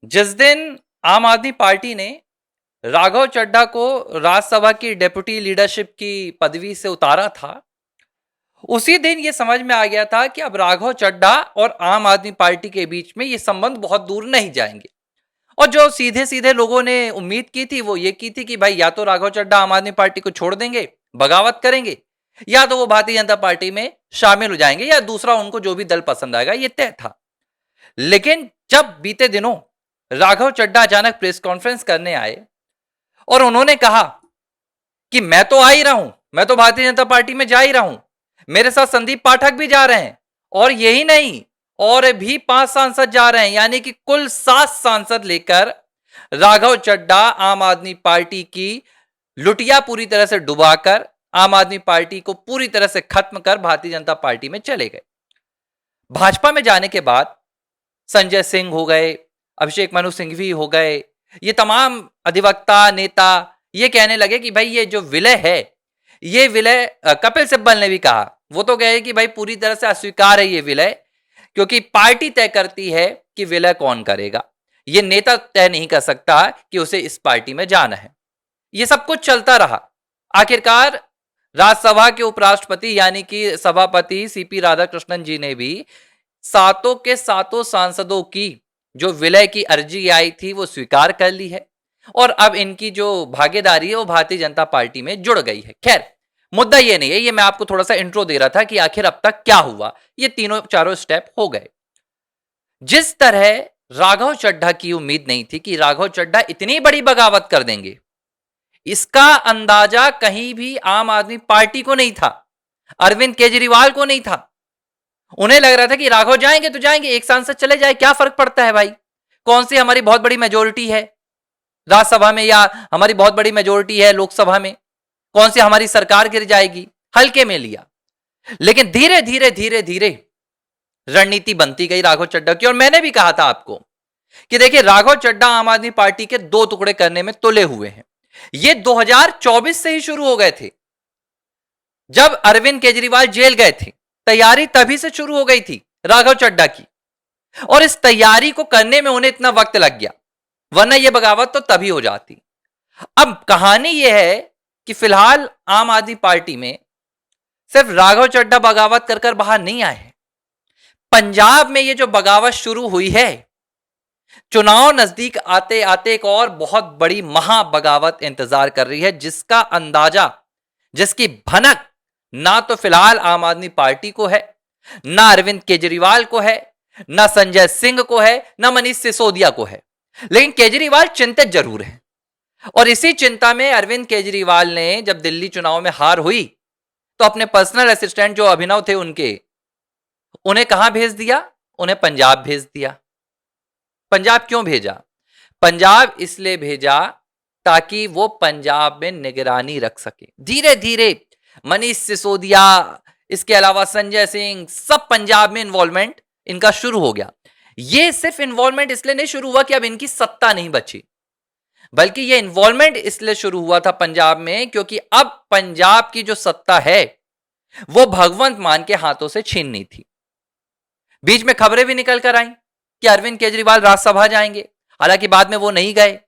जिस दिन आम आदमी पार्टी ने राघव चड्ढा को राज्यसभा की डेप्यूटी लीडरशिप की पदवी से उतारा था, उसी दिन यह समझ में आ गया था कि अब राघव चड्ढा और आम आदमी पार्टी के बीच में ये संबंध बहुत दूर नहीं जाएंगे। और जो सीधे सीधे लोगों ने उम्मीद की थी वो ये की थी कि भाई या तो राघव चड्ढा आम आदमी पार्टी को छोड़ देंगे, बगावत करेंगे, या तो वो भारतीय जनता पार्टी में शामिल हो जाएंगे, या दूसरा उनको जो भी दल पसंद आएगा, ये तय था। लेकिन जब बीते दिनों राघव चड्ढा अचानक प्रेस कॉन्फ्रेंस करने आए और उन्होंने कहा कि मैं तो आ ही रहा हूं, मैं तो भारतीय जनता पार्टी में जा ही रहा हूं, मेरे साथ संदीप पाठक भी जा रहे हैं, और यही नहीं, और भी 5 सांसद जा रहे हैं, यानी कि कुल 7 सांसद लेकर राघव चड्ढा आम आदमी पार्टी की लुटिया पूरी तरह से डुबाकर आम आदमी पार्टी को पूरी तरह से खत्म कर भारतीय जनता पार्टी में चले गए। भाजपा में जाने के बाद संजय सिंह हो गए, अभिषेक मनु सिंघवी हो गए, ये तमाम अधिवक्ता नेता ये कहने लगे कि भाई ये जो विलय है, ये विलय कपिल सिब्बल ने भी कहा, वो तो कहे कि भाई पूरी तरह से अस्वीकार है ये विलय, क्योंकि पार्टी तय करती है कि विलय कौन करेगा, ये नेता तय नहीं कर सकता कि उसे इस पार्टी में जाना है। ये सब कुछ चलता रहा। आखिरकार राज्यसभा के उपराष्ट्रपति यानी कि सभापति सीपी राधाकृष्णन जी ने भी सातों के सातों सांसदों की जो विलय की अर्जी आई थी वो स्वीकार कर ली है, और अब इनकी जो भागीदारी है वो भारतीय जनता पार्टी में जुड़ गई है। खैर, मुद्दा ये नहीं है, ये मैं आपको थोड़ा सा इंट्रो दे रहा था कि आखिर अब तक क्या हुआ। ये तीनों चारों स्टेप हो गए। जिस तरह राघव चड्ढा की उम्मीद नहीं थी कि राघव चड्ढा इतनी बड़ी बगावत कर देंगे, इसका अंदाजा कहीं भी आम आदमी पार्टी को नहीं था, अरविंद केजरीवाल को नहीं था। उन्हें लग रहा था कि राघव जाएंगे तो जाएंगे, एक सांसद चले जाए, क्या फर्क पड़ता है भाई, कौन सी हमारी बहुत बड़ी मेजोरिटी है राज्यसभा में, या हमारी बहुत बड़ी मेजोरिटी है लोकसभा में, कौन सी हमारी सरकार गिर जाएगी, हल्के में लिया। लेकिन धीरे धीरे धीरे धीरे रणनीति बनती गई राघव चड्ढा की, और मैंने भी कहा था आपको कि देखिए राघव चड्ढा आम आदमी पार्टी के 2 टुकड़े करने में तुले हुए हैं। ये 2024 से ही शुरू हो गए थे, जब अरविंद केजरीवाल जेल गए थे, तैयारी तभी से शुरू हो गई थी राघव चड्ढा की, और इस तैयारी को करने में उन्हें इतना वक्त लग गया, वरना यह बगावत तो तभी हो जाती। अब कहानी यह है कि फिलहाल आम आदमी पार्टी में सिर्फ राघव चड्ढा बगावत कर कर बाहर नहीं आए हैं। पंजाब में यह जो बगावत शुरू हुई है, चुनाव नजदीक आते आते एक और बहुत बड़ी महा बगावत इंतजार कर रही है, जिसका अंदाजा, जिसकी भनक ना तो फिलहाल आम आदमी पार्टी को है, ना अरविंद केजरीवाल को है, ना संजय सिंह को है, ना मनीष सिसोदिया को है। लेकिन केजरीवाल चिंतित जरूर है, और इसी चिंता में अरविंद केजरीवाल ने जब दिल्ली चुनाव में हार हुई तो अपने पर्सनल असिस्टेंट जो अभिनव थे उन्हें कहां भेज दिया, उन्हें पंजाब भेज दिया। पंजाब क्यों भेजा? पंजाब इसलिए भेजा ताकि वो पंजाब में निगरानी रख सके। धीरे धीरे मनीष सिसोदिया, इसके अलावा संजय सिंह, सब पंजाब में इन्वॉल्वमेंट इनका शुरू हो गया। ये सिर्फ इन्वॉल्वमेंट इसलिए नहीं शुरू हुआ कि अब इनकी सत्ता नहीं बची, बल्कि ये इन्वॉल्वमेंट इसलिए शुरू हुआ था पंजाब में क्योंकि अब पंजाब की जो सत्ता है वो भगवंत मान के हाथों से छीननी थी। बीच में खबरें भी निकल कर आई कि अरविंद केजरीवाल राज्यसभा जाएंगे, हालांकि बाद में वो नहीं गए।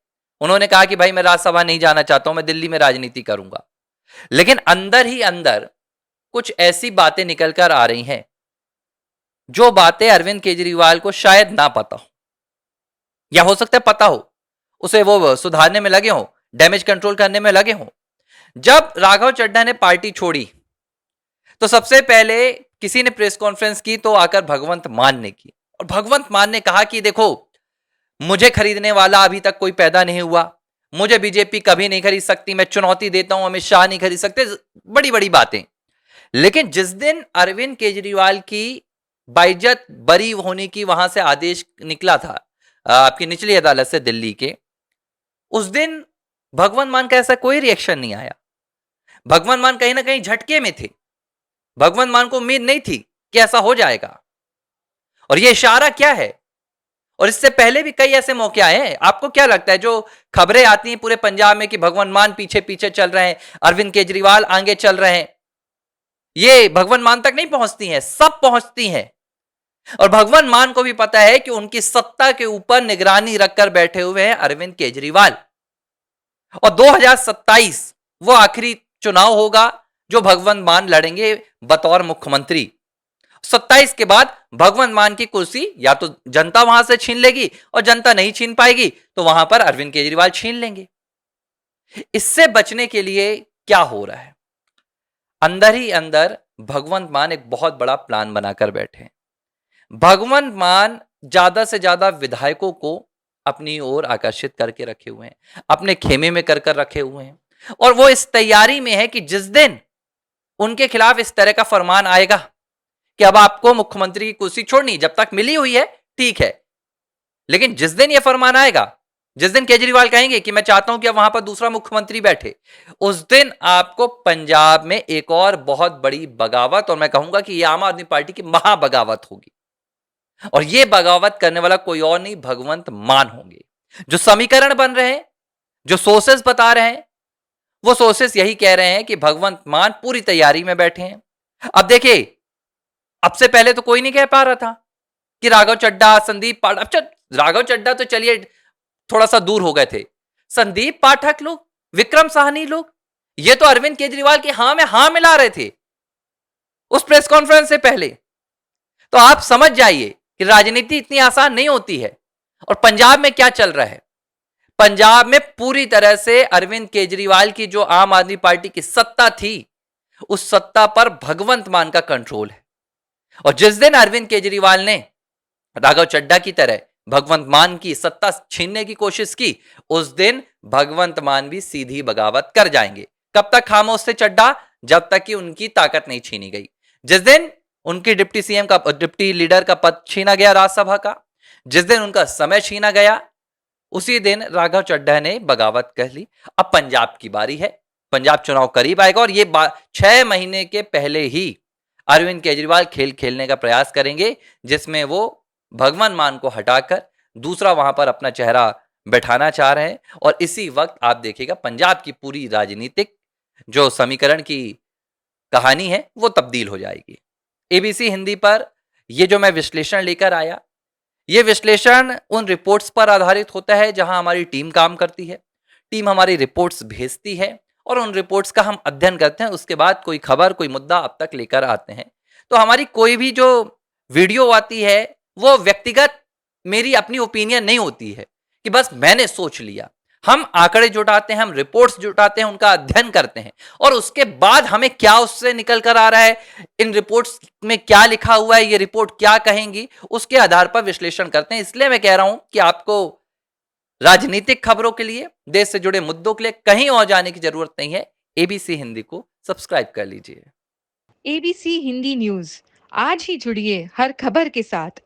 उन्होंने कहा कि भाई मैं राज्यसभा नहीं जाना चाहता हूं, मैं दिल्ली में राजनीति करूंगा। लेकिन अंदर ही अंदर कुछ ऐसी बातें निकल कर आ रही हैं जो बातें अरविंद केजरीवाल को शायद ना पता हो, या हो सकता है पता हो, उसे वो सुधारने में लगे हो, डैमेज कंट्रोल करने में लगे हो। जब राघव चड्ढा ने पार्टी छोड़ी तो सबसे पहले किसी ने प्रेस कॉन्फ्रेंस की तो आकर भगवंत मान ने की, और भगवंत मान ने कहा कि देखो मुझे खरीदने वाला अभी तक कोई पैदा नहीं हुआ, मुझे बीजेपी कभी नहीं खरीद सकती, मैं चुनौती देता हूं, अमित शाह नहीं खरीद सकते, बड़ी बड़ी बातें। लेकिन जिस दिन अरविंद केजरीवाल की बाइज्जत बरी होने की वहां से आदेश निकला था आपकी निचली अदालत से दिल्ली के, उस दिन भगवंत मान का ऐसा कोई रिएक्शन नहीं आया। भगवंत मान कहीं ना कहीं झटके में थे, भगवंत मान को उम्मीद नहीं थी कि ऐसा हो जाएगा। और यह इशारा क्या है? और इससे पहले भी कई ऐसे मौके आए हैं। आपको क्या लगता है जो खबरें आती हैं पूरे पंजाब में कि भगवंत मान पीछे पीछे चल रहे हैं, अरविंद केजरीवाल आगे चल रहे हैं, ये भगवंत मान तक नहीं पहुंचती हैं, सब पहुंचती हैं। और भगवंत मान को भी पता है कि उनकी सत्ता के ऊपर निगरानी रखकर बैठे हुए हैं अरविंद केजरीवाल। और 2027 वो आखिरी चुनाव होगा जो भगवंत मान लड़ेंगे बतौर मुख्यमंत्री। 27 के बाद भगवंत मान की कुर्सी या तो जनता वहां से छीन लेगी, और जनता नहीं छीन पाएगी तो वहां पर अरविंद केजरीवाल छीन लेंगे। इससे बचने के लिए क्या हो रहा है, अंदर ही अंदर भगवंत मान एक बहुत बड़ा प्लान बनाकर बैठे हैं। भगवंत मान ज्यादा से ज्यादा विधायकों को अपनी ओर आकर्षित करके रखे हुए हैं, अपने खेमे में कर कर रखे हुए हैं, और वो इस तैयारी में है कि जिस दिन उनके खिलाफ इस तरह का फरमान आएगा कि अब आपको मुख्यमंत्री की कुर्सी छोड़नी, जब तक मिली हुई है ठीक है, लेकिन जिस दिन यह फरमान आएगा, जिस दिन केजरीवाल कहेंगे कि मैं चाहता हूं कि अब वहां पर दूसरा मुख्यमंत्री बैठे, उस दिन आपको पंजाब में एक और बहुत बड़ी बगावत, और मैं कहूंगा कि यह आम आदमी पार्टी की महाबगावत होगी। और यह बगावत करने वाला कोई और नहीं, भगवंत मान होंगे। जो समीकरण बन रहे हैं, जो सोर्सेस बता रहे हैं, वो सोर्सेस यही कह रहे हैं कि भगवंत मान पूरी तैयारी में बैठे हैं। अब देखिए, अब से पहले तो कोई नहीं कह पा रहा था कि राघव चड्ढा, संदीप पाठक, अच्छा राघव चड्ढा तो चलिए थोड़ा सा दूर हो गए थे, संदीप पाठक लोग, विक्रम साहनी लोग, ये तो अरविंद केजरीवाल की हां में हां मिला रहे थे उस प्रेस कॉन्फ्रेंस से पहले। तो आप समझ जाइए कि राजनीति इतनी आसान नहीं होती है। और पंजाब में क्या चल रहा है, पंजाब में पूरी तरह से अरविंद केजरीवाल की जो आम आदमी पार्टी की सत्ता थी, उस सत्ता पर भगवंत मान का कंट्रोल है। और जिस दिन अरविंद केजरीवाल ने राघव चड्ढा की तरह भगवंत मान की सत्ता छीनने की कोशिश की, उस दिन भगवंत मान भी सीधी बगावत कर जाएंगे। कब तक खामोश थे चड्ढा, जब तक कि उनकी ताकत नहीं छीनी गई। जिस दिन उनकी डिप्टी सीएम का, डिप्टी लीडर का पद छीना गया राज्यसभा का, जिस दिन उनका समय छीना गया, उसी दिन राघव चड्ढा ने बगावत कर ली। अब पंजाब की बारी है, पंजाब चुनाव करीब आएगा, और ये 6 महीने के पहले ही अरविंद केजरीवाल खेल खेलने का प्रयास करेंगे, जिसमें वो भगवंत मान को हटाकर दूसरा वहां पर अपना चेहरा बैठाना चाह रहे हैं। और इसी वक्त आप देखिएगा पंजाब की पूरी राजनीतिक जो समीकरण की कहानी है वो तब्दील हो जाएगी। एबीसी हिंदी पर ये जो मैं विश्लेषण लेकर आया, ये विश्लेषण उन रिपोर्ट्स पर आधारित होता है जहां हमारी टीम काम करती है। टीम हमारी रिपोर्ट्स भेजती है और उन रिपोर्ट्स का हम अध्ययन करते हैं, उसके बाद कोई खबर, कोई मुद्दा अब तक लेकर आते हैं। तो हमारी कोई भी जो वीडियो आती है वो व्यक्तिगत मेरी अपनी ओपिनियन नहीं होती है कि बस मैंने सोच लिया। हम आंकड़े जुटाते हैं, हम रिपोर्ट्स जुटाते हैं, उनका अध्ययन करते हैं, और उसके बाद हमें क्या उससे निकल कर आ रहा है, इन रिपोर्ट्स में क्या लिखा हुआ है, ये रिपोर्ट क्या कहेंगी, उसके आधार पर विश्लेषण करते हैं। इसलिए मैं कह रहा हूं कि आपको राजनीतिक खबरों के लिए, देश से जुड़े मुद्दों के लिए कहीं और जाने की जरूरत नहीं है। एबीसी हिंदी को सब्सक्राइब कर लीजिए। एबीसी हिंदी न्यूज, आज ही जुड़िए हर खबर के साथ।